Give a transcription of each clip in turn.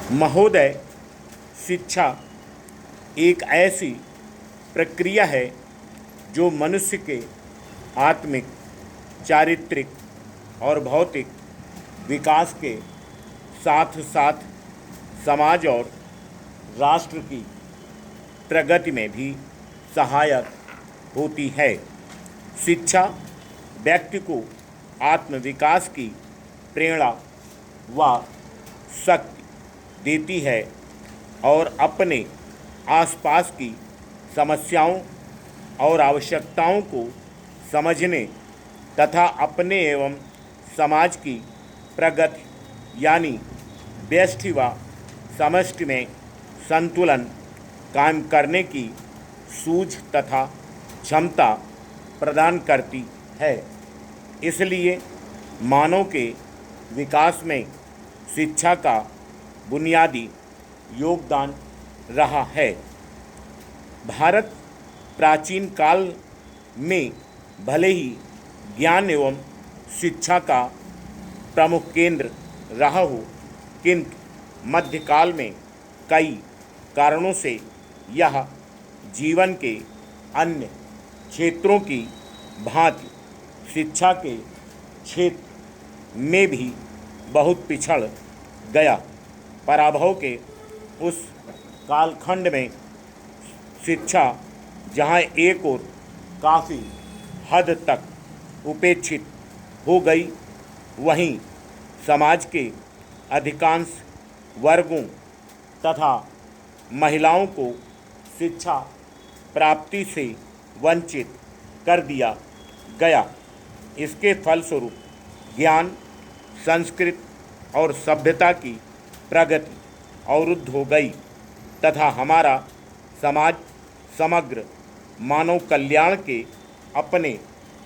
महोदय, शिक्षा एक ऐसी प्रक्रिया है जो मनुष्य के आत्मिक, चारित्रिक और भौतिक विकास के साथ साथ समाज और राष्ट्र की प्रगति में भी सहायक होती है। शिक्षा व्यक्ति को आत्मविकास की प्रेरणा व शक्ति देती है और अपने आसपास की समस्याओं और आवश्यकताओं को समझने तथा अपने एवं समाज की प्रगति यानी व्यष्टि व समष्टि में संतुलन कायम करने की सूझ तथा क्षमता प्रदान करती है। इसलिए मानव के विकास में शिक्षा का बुनियादी योगदान रहा है। भारत प्राचीन काल में भले ही ज्ञान एवं शिक्षा का प्रमुख केंद्र रहा हो, किंतु मध्यकाल में कई कारणों से यह जीवन के अन्य क्षेत्रों की भांति शिक्षा के क्षेत्र में भी बहुत पिछड़ गया। पराभव के उस कालखंड में शिक्षा जहाँ एक ओर काफ़ी हद तक उपेक्षित हो गई, वहीं समाज के अधिकांश वर्गों तथा महिलाओं को शिक्षा प्राप्ति से वंचित कर दिया गया। इसके फलस्वरूप ज्ञान, संस्कृति और सभ्यता की प्रगति अवरुद्ध हो गई तथा हमारा समाज समग्र मानव कल्याण के अपने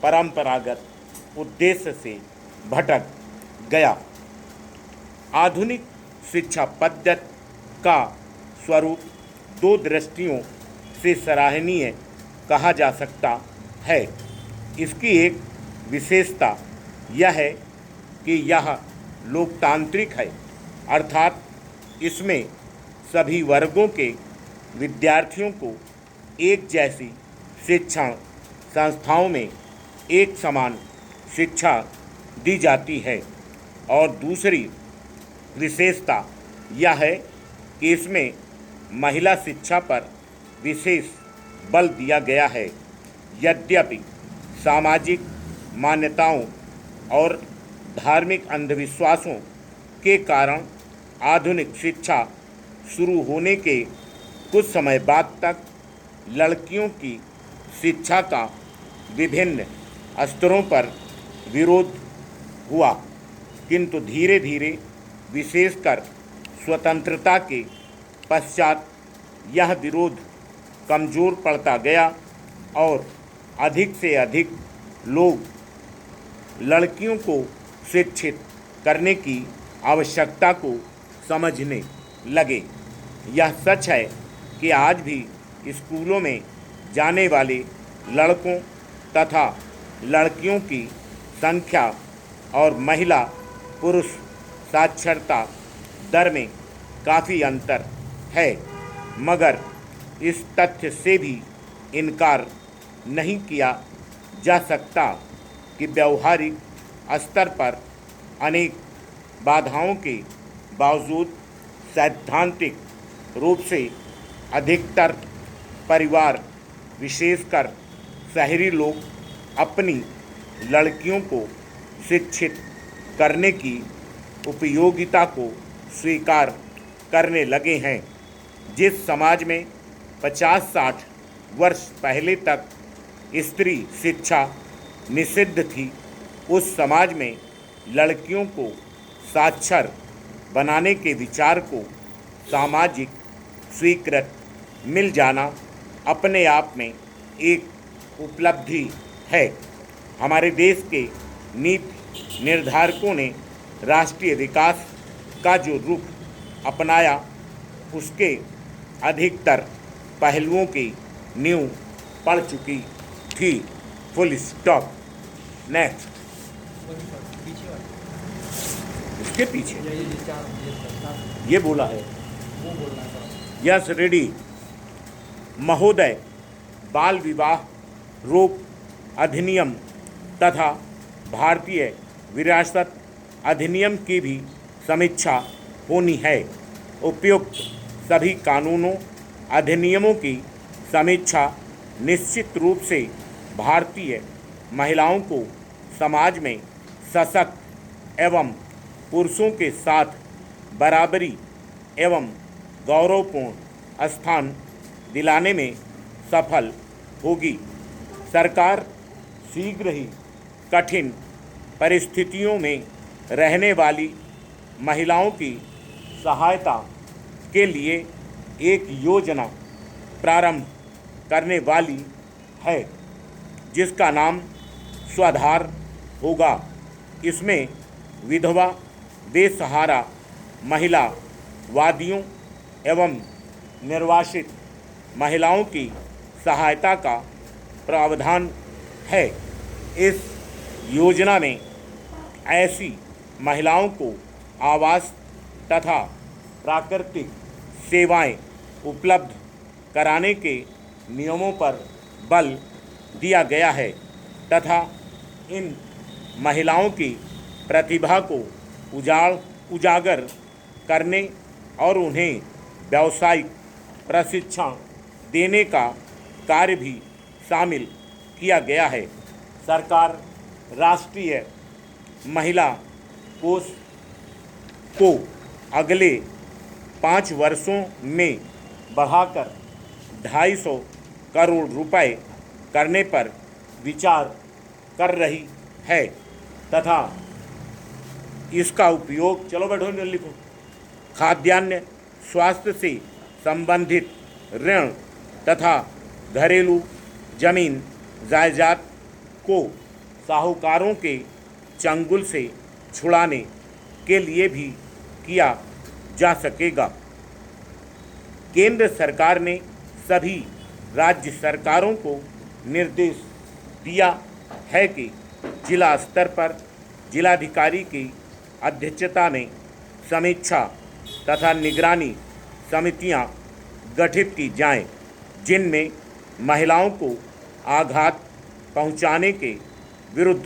परंपरागत उद्देश्य से भटक गया। आधुनिक शिक्षा पद्धति का स्वरूप दो दृष्टियों से सराहनीय कहा जा सकता है। इसकी एक विशेषता यह है कि यह लोकतांत्रिक है, अर्थात इसमें सभी वर्गों के विद्यार्थियों को एक जैसी शिक्षण संस्थाओं में एक समान शिक्षा दी जाती है। और दूसरी विशेषता यह है कि इसमें महिला शिक्षा पर विशेष बल दिया गया है। यद्यपि सामाजिक मान्यताओं और धार्मिक अंधविश्वासों के कारण आधुनिक शिक्षा शुरू होने के कुछ समय बाद तक लड़कियों की शिक्षा का विभिन्न स्तरों पर विरोध हुआ, किंतु धीरे धीरे विशेषकर स्वतंत्रता के पश्चात यह विरोध कमज़ोर पड़ता गया और अधिक से अधिक लोग लड़कियों को शिक्षित करने की आवश्यकता को समझने लगे। यह सच है कि आज भी स्कूलों में जाने वाले लड़कों तथा लड़कियों की संख्या और महिला पुरुष साक्षरता दर में काफ़ी अंतर है, मगर इस तथ्य से भी इनकार नहीं किया जा सकता कि व्यवहारिक स्तर पर अनेक बाधाओं के बावजूद सैद्धांतिक रूप से अधिकतर परिवार, विशेषकर शहरी लोग, अपनी लड़कियों को शिक्षित करने की उपयोगिता को स्वीकार करने लगे हैं। जिस समाज में 50-60 वर्ष पहले तक स्त्री शिक्षा निषिद्ध थी, उस समाज में लड़कियों को साक्षर बनाने के विचार को सामाजिक स्वीकृत मिल जाना अपने आप में एक उपलब्धि है। हमारे देश के नीति निर्धारकों ने राष्ट्रीय विकास का जो रुख अपनाया, उसके अधिकतर पहलुओं की नींव पड़ चुकी थी। Full stop. नेक्स्ट। इसके पीछे ये बोला है। यस रेडी महोदय, बाल विवाह रोक अधिनियम तथा भारतीय विरासत अधिनियम की भी समीक्षा होनी है। उपयुक्त सभी कानूनों अधिनियमों की समीक्षा निश्चित रूप से भारतीय महिलाओं को समाज में सशक्त एवं पुरुषों के साथ बराबरी एवं गौरवपूर्ण स्थान दिलाने में सफल होगी। सरकार शीघ्र ही कठिन परिस्थितियों में रहने वाली महिलाओं की सहायता के लिए एक योजना प्रारंभ करने वाली है, जिसका नाम स्वाधार होगा। इसमें विधवा बेसहारा महिला वादियों एवं निर्वासित महिलाओं की सहायता का प्रावधान है। इस योजना में ऐसी महिलाओं को आवास तथा प्राकृतिक सेवाएं उपलब्ध कराने के नियमों पर बल दिया गया है तथा इन महिलाओं की प्रतिभा को उजागर करने और उन्हें व्यावसायिक प्रशिक्षण देने का कार्य भी शामिल किया गया है। सरकार राष्ट्रीय महिला कोष को अगले 5 वर्षों में बढ़ाकर 250 करोड़ रुपए करने पर विचार कर रही है तथा इसका उपयोग चलो बैठो लिखो खाद्यान्न स्वास्थ्य से संबंधित ऋण तथा घरेलू जमीन जायदाद को साहूकारों के चंगुल से छुड़ाने के लिए भी किया जा सकेगा। केंद्र सरकार ने सभी राज्य सरकारों को निर्देश दिया है कि जिला स्तर पर जिलाधिकारी की अध्यक्षता में समीक्षा तथा निगरानी समितियां गठित की जाएं, जिनमें महिलाओं को आघात पहुंचाने के विरुद्ध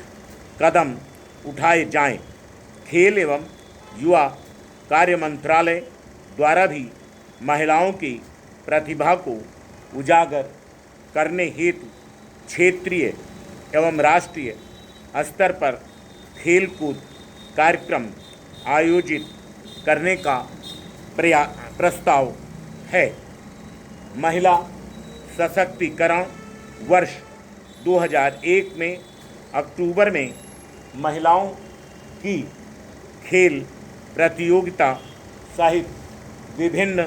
कदम उठाए जाएं। खेल एवं युवा कार्य मंत्रालय द्वारा भी महिलाओं की प्रतिभा को उजागर करने हेतु क्षेत्रीय एवं राष्ट्रीय स्तर पर खेलकूद कार्यक्रम आयोजित करने का प्रस्ताव है। महिला सशक्तिकरण वर्ष 2001 में अक्टूबर में महिलाओं की खेल प्रतियोगिता सहित विभिन्न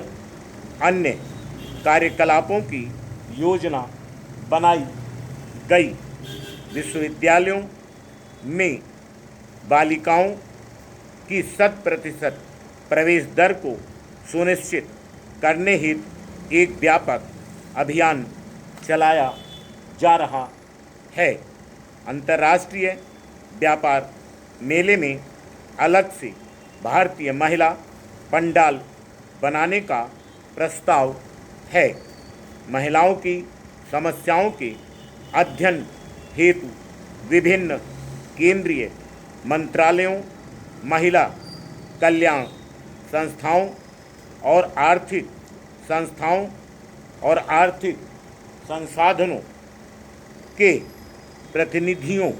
अन्य कार्यकलापों की योजना बनाई गई। विश्वविद्यालयों में बालिकाओं की 100% प्रवेश दर को सुनिश्चित करने हेतु एक व्यापक अभियान चलाया जा रहा है। अंतर्राष्ट्रीय व्यापार मेले में अलग से भारतीय महिला पंडाल बनाने का प्रस्ताव है। महिलाओं की समस्याओं के अध्ययन हेतु विभिन्न केंद्रीय मंत्रालयों, महिला कल्याण संस्थाओं और आर्थिक संस्थाओं और आर्थिक संसाधनों के प्रतिनिधियों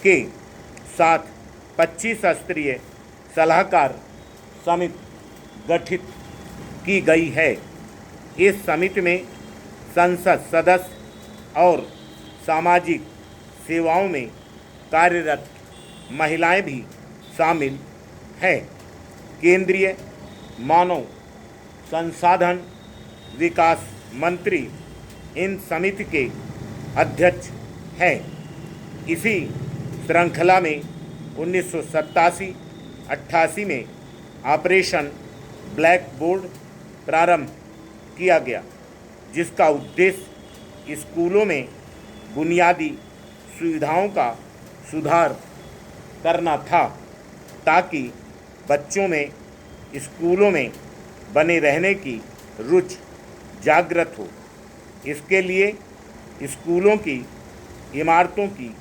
के साथ 25 स्तरीय सलाहकार समिति गठित की गई है। इस समिति में संसद सदस्य और सामाजिक सेवाओं में कार्यरत महिलाएं भी शामिल हैं। केंद्रीय मानव संसाधन विकास मंत्री इन समिति के अध्यक्ष हैं। इसी श्रृंखला में 1987-88 में ऑपरेशन ब्लैक बोर्ड प्रारंभ किया गया, जिसका उद्देश्य स्कूलों में बुनियादी सुविधाओं का सुधार करना था, ताकि बच्चों में स्कूलों में बने रहने की रुचि जागृत हो। इसके लिए स्कूलों की इमारतों की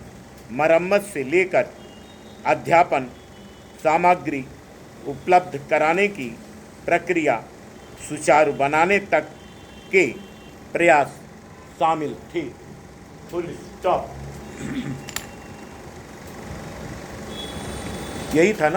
मरम्मत से लेकर अध्यापन सामग्री उपलब्ध कराने की प्रक्रिया सुचारू बनाने तक के प्रयास शामिल थे। Full stop. यही था ना।